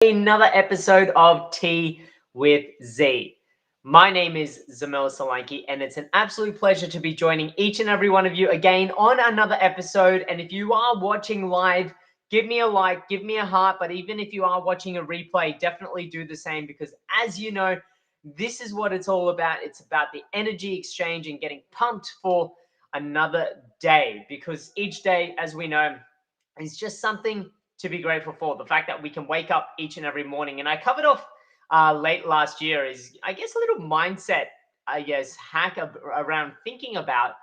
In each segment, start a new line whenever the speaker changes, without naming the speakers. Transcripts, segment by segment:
Another episode of Tea with Z. My name is Zamil Solanki, and it's an absolute pleasure to be joining each and every one of you again on another episode. And if you are watching live, give me a like, give me a heart. But even if you are watching a replay, definitely do the same because, as you know, this is what it's all about. It's about the energy exchange and getting pumped for another day because each day, as we know, is just something to be grateful for. The fact that we can wake up each and every morning. And I covered off late last year is, I guess, a little mindset, hack around thinking about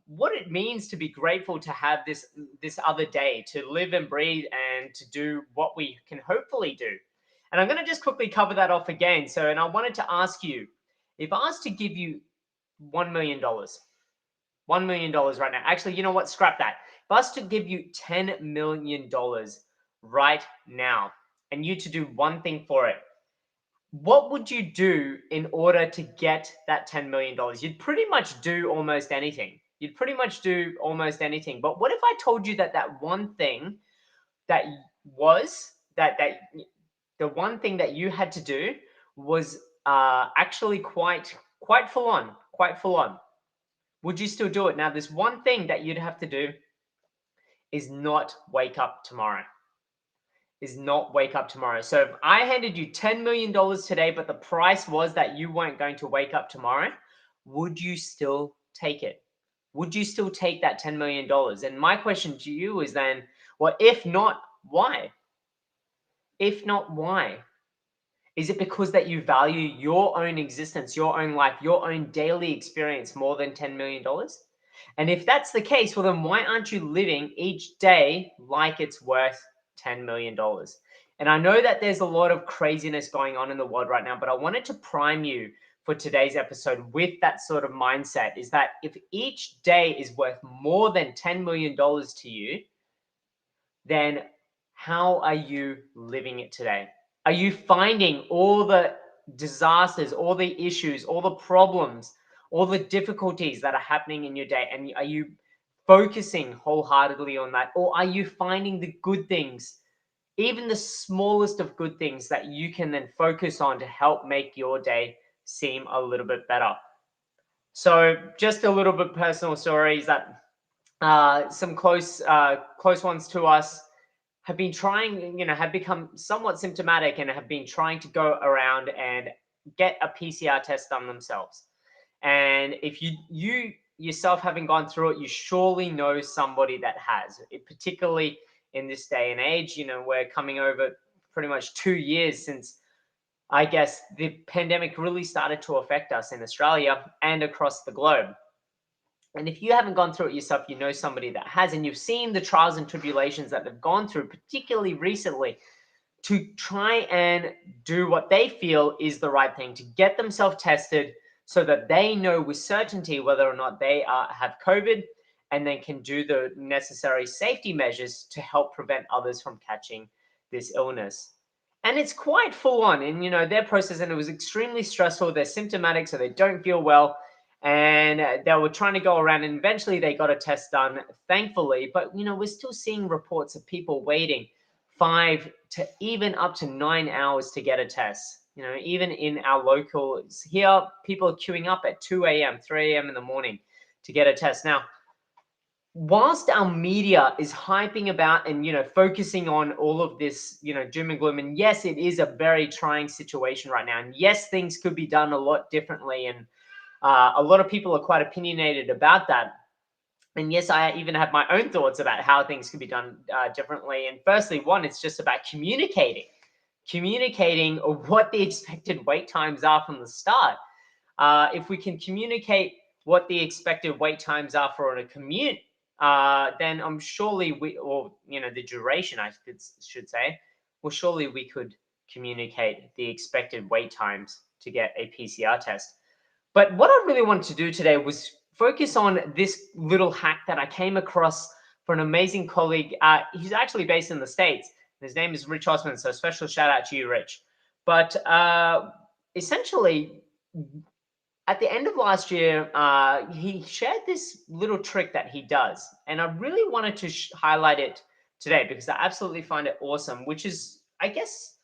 what it means to be grateful to have this other day, to live and breathe and to do what we can hopefully do. And I'm going to just quickly cover that off again. And I wanted to ask you, if I was to give you $1 million, $1 million right now. Actually, you know what? Scrap that. If I was to give you $10 million right now and you to do one thing for it, what would you do in order to get that $10 million? You'd pretty much do almost anything. You'd pretty much do almost anything. But what if I told you that that one thing that was that the one thing that you had to do was actually quite full on, quite full on? Would you still do it? Now, this one thing that you'd have to do is not wake up tomorrow. Is not wake up tomorrow. So if I handed you $10 million today, but the price was that you weren't going to wake up tomorrow, would you still take it? Would you still take that $10 million? And my question to you is then, well, if not, why? If not, why? Is it because that you value your own existence, your own life, your own daily experience more than $10 million? And if that's the case, well, then why aren't you living each day like it's worth $10 million? And I know that there's a lot of craziness going on in the world right now, but I wanted to prime you for today's episode with that sort of mindset is that if each day is worth more than $10 million to you, then how are you living it today? Are you finding all the disasters, all the issues, all the problems, all the difficulties that are happening in your day? And are you focusing wholeheartedly on that? Or are you finding the good things, even the smallest of good things that you can then focus on to help make your day seem a little bit better? So just a little bit personal stories that some close ones to us have been trying, have become somewhat symptomatic and have been trying to go around and get a PCR test done themselves. And if you yourself haven't gone through it, you surely know somebody that has. Particularly in this day and age, we're coming over pretty much 2 years since I guess the pandemic really started to affect us in Australia and across the globe. And if you haven't gone through it yourself, you know somebody that has, and you've seen the trials and tribulations that they've gone through, particularly recently, to try and do what they feel is the right thing, to get themselves tested so that they know with certainty whether or not they have COVID and then can do the necessary safety measures to help prevent others from catching this illness. And it's quite full on in, their process, and it was extremely stressful. They're symptomatic, so they don't feel well. And they were trying to go around, and eventually they got a test done, thankfully. But, we're still seeing reports of people waiting 5 to even up to 9 hours to get a test. Even in our locals here, people are queuing up at 2 a.m., 3 a.m. in the morning to get a test. Now, whilst our media is hyping about and, focusing on all of this, doom and gloom, and yes, it is a very trying situation right now. And yes, things could be done a lot differently. And a lot of people are quite opinionated about that. And yes, I even have my own thoughts about how things could be done differently. And firstly, one, it's just about communicating what the expected wait times are from the start. If we can communicate what the expected wait times are for a commute, then I'm surely the duration, I should say, well, surely we could communicate the expected wait times to get a PCR test. But what I really wanted to do today was focus on this little hack that I came across for an amazing colleague. He's actually based in the States. His name is Rich Osman, so special shout out to you, Rich. But essentially, at the end of last year, he shared this little trick that he does. And I really wanted to highlight it today because I absolutely find it awesome, which is I guess,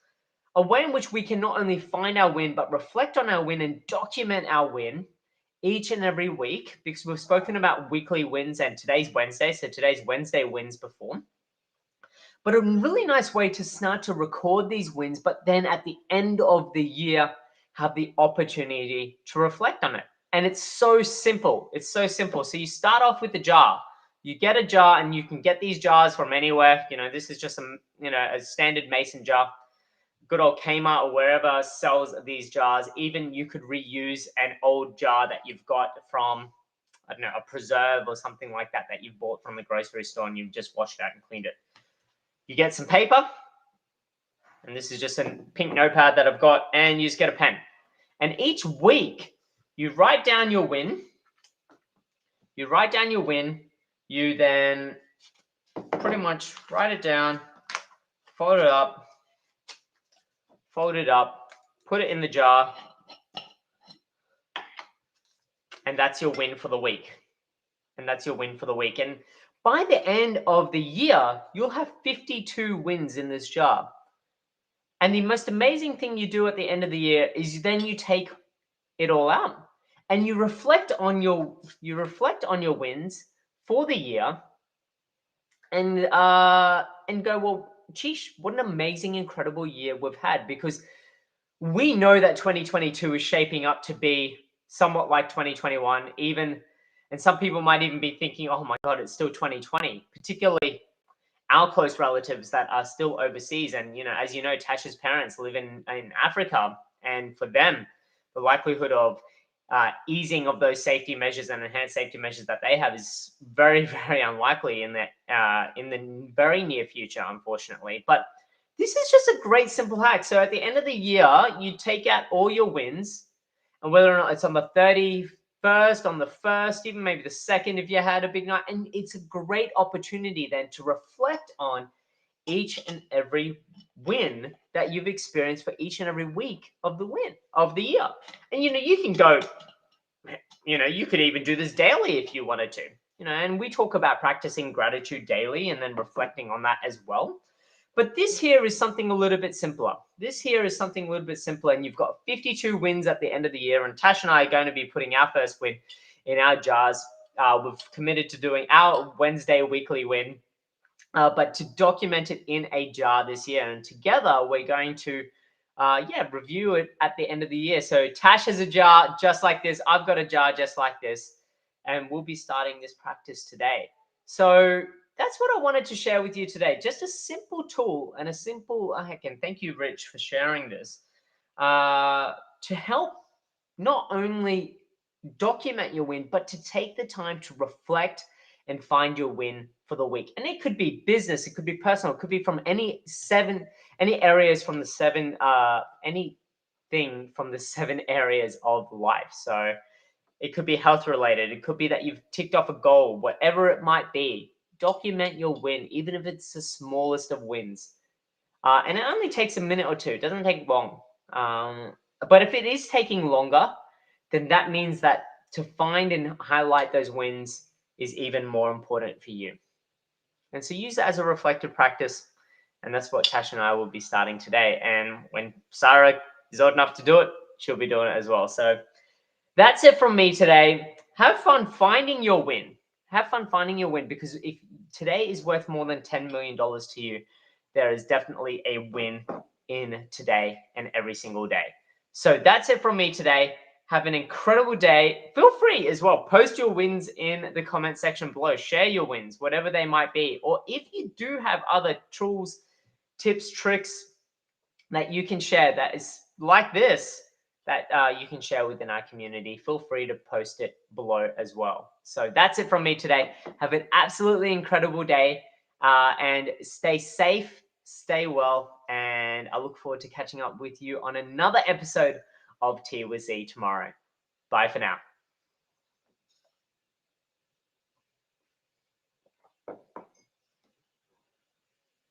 a way in which we can not only find our win, but reflect on our win and document our win each and every week, because we've spoken about weekly wins and today's Wednesday. So today's Wednesday wins before. But a really nice way to start to record these wins, but then at the end of the year, have the opportunity to reflect on it. And it's so simple. It's so simple. So you start off with the jar. You get a jar, and you can get these jars from anywhere. This is just a standard mason jar. Good old Kmart or wherever sells these jars. Even you could reuse an old jar that you've got from, I don't know, a preserve or something like that you've bought from the grocery store and you've just washed out and cleaned it. You get some paper, and this is just a pink notepad that I've got, and you just get a pen. And each week, you write down your win. You write down your win. You then pretty much write it down, fold it up, put it in the jar, and that's your win for the week. And by the end of the year, you'll have 52 wins in this jar. And the most amazing thing you do at the end of the year is then you take it all out and you reflect on your wins for the year, and go, well, geesh, what an amazing, incredible year we've had, because we know that 2022 is shaping up to be somewhat like 2021, and some people might even be thinking, oh my God, it's still 2020, particularly our close relatives that are still overseas. And, as you know, Tasha's parents live in Africa. And for them, the likelihood of easing of those safety measures and enhanced safety measures that they have is very, very unlikely in the very near future, unfortunately. But this is just a great simple hack. So at the end of the year, you take out all your wins, and whether or not it's on the 31st, on the 1st, even maybe the 2nd if you had a big night. And it's a great opportunity then to reflect on each and every win that you've experienced for each and every week of the year. And you can go, you could even do this daily if you wanted to. And we talk about practicing gratitude daily and then reflecting on that as well. But this here is something a little bit simpler. And you've got 52 wins at the end of the year. And Tash and I are going to be putting our first win in our jars. We've committed to doing our Wednesday weekly win, but to document it in a jar this year. And together, we're going to, review it at the end of the year. So Tash has a jar just like this. I've got a jar just like this. And we'll be starting this practice today. So that's what I wanted to share with you today. Just a simple tool and a simple, and thank you, Rich, for sharing this, to help not only document your win, but to take the time to reflect and find your win for the week. And it could be business, it could be personal, it could be from anything from the 7 areas of life. So it could be health related. It could be that you've ticked off a goal, whatever it might be. Document your win, even if it's the smallest of wins. And it only takes a minute or two. It doesn't take long. But if it is taking longer, then that means that to find and highlight those wins is even more important for you. And so use it as a reflective practice. And that's what Tash and I will be starting today. And when Sarah is old enough to do it, she'll be doing it as well. So that's it from me today. Have fun finding your win. Because if today is worth more than $10 million to you, there is definitely a win in today and every single day. So that's it from me today. Have an incredible day. Feel free as well. Post your wins in the comment section below. Share your wins, whatever they might be. Or if you do have other tools, tips, tricks that you can share that is like this, that you can share within our community, feel free to post it below as well. So that's it from me today. Have an absolutely incredible day, and stay safe, stay well, and I look forward to catching up with you on another episode of Tea with Z tomorrow. Bye for now.